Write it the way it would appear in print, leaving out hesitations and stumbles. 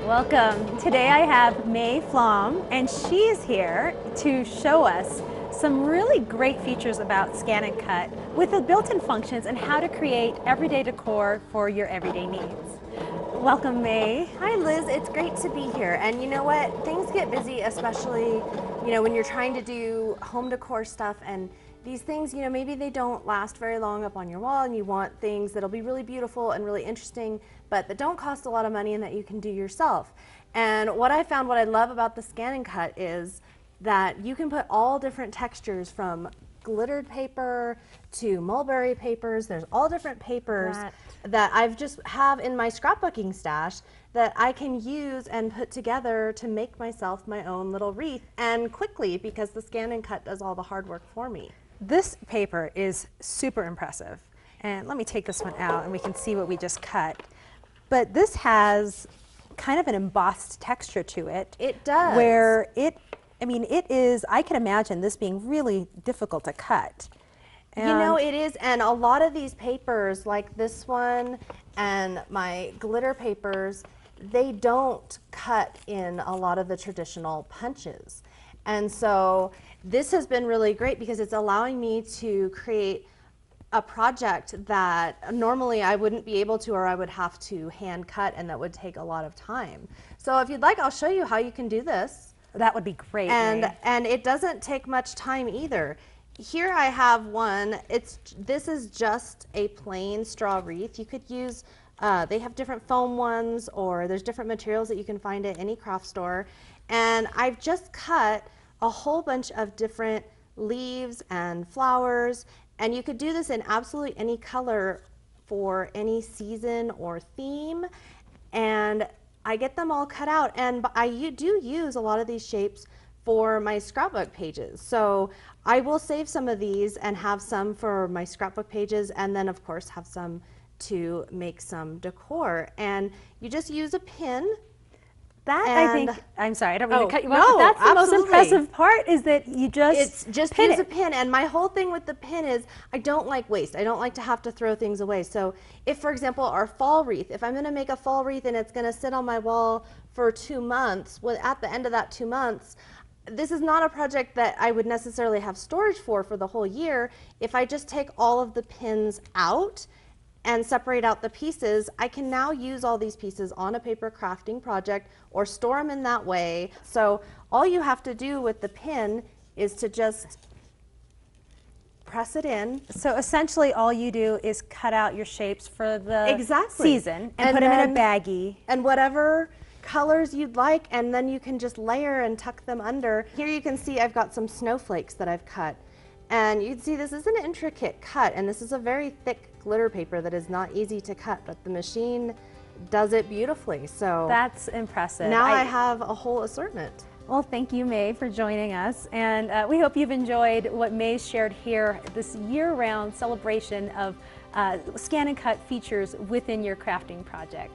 Welcome. Today I have May Flom, and she's here to show us some really great features about Scan and Cut with the built-in functions and how to create everyday decor for your everyday needs. Welcome, May. Hi, Liz. It's great to be here. And you know what? Things get busy, especially, when you're trying to do home decor stuff, and these things, maybe they don't last very long up on your wall, and you want things that'll be really beautiful and really interesting, but that don't cost a lot of money and that you can do yourself. And what I found, what I love about the Scan and Cut is that you can put all different textures, from glittered paper to mulberry papers. There's all different papers that I've just have in my scrapbooking stash that I can use and put together to make myself my own little wreath, and quickly, because the Scan and Cut does all the hard work for me. This paper is super impressive. And let me take this one out and we can see what we just cut. But this has kind of an embossed texture to it. It does. Where it is, I can imagine this being really difficult to cut. And it is, and a lot of these papers, like this one and my glitter papers, they don't cut in a lot of the traditional punches. And so this has been really great because it's allowing me to create a project that normally I wouldn't be able to, or I would have to hand cut, and that would take a lot of time. So if you'd like, I'll show you how you can do this. That would be great. And it doesn't take much time either. Here I have one. This is just a plain straw wreath. You could use, they have different foam ones, or there's different materials that you can find at any craft store. And I've just cut a whole bunch of different leaves and flowers, and you could do this in absolutely any color for any season or theme. And I get them all cut out, and I do use a lot of these shapes for my scrapbook pages. So I will save some of these and have some for my scrapbook pages, and then of course have some to make some decor. And you just use a pin. I think, I'm sorry, I don't mean to cut you off, no, but that's the most absolutely. impressive part, is that you just use a pin. And my whole thing with the pin is I don't like waste. I don't like to have to throw things away. So if, for example, our fall wreath, if I'm going to make a fall wreath and it's going to sit on my wall for 2 months, well, at the end of that 2 months, this is not a project that I would necessarily have storage for the whole year. If I just take all of the pins out and separate out the pieces, I can now use all these pieces on a paper crafting project or store them in that way. So all you have to do with the pin is to just press it in. So essentially all you do is cut out your shapes for the season and put them in a baggie. And whatever colors you'd like, and then you can just layer and tuck them under. Here you can see I've got some snowflakes that I've cut. And you can see this is an intricate cut, and this is a very thick glitter paper that is not easy to cut, but the machine does it beautifully. So that's impressive. Now I have a whole assortment. Well, thank you, May, for joining us, and we hope you've enjoyed what May shared here, this year-round celebration of Scan and Cut features within your crafting project.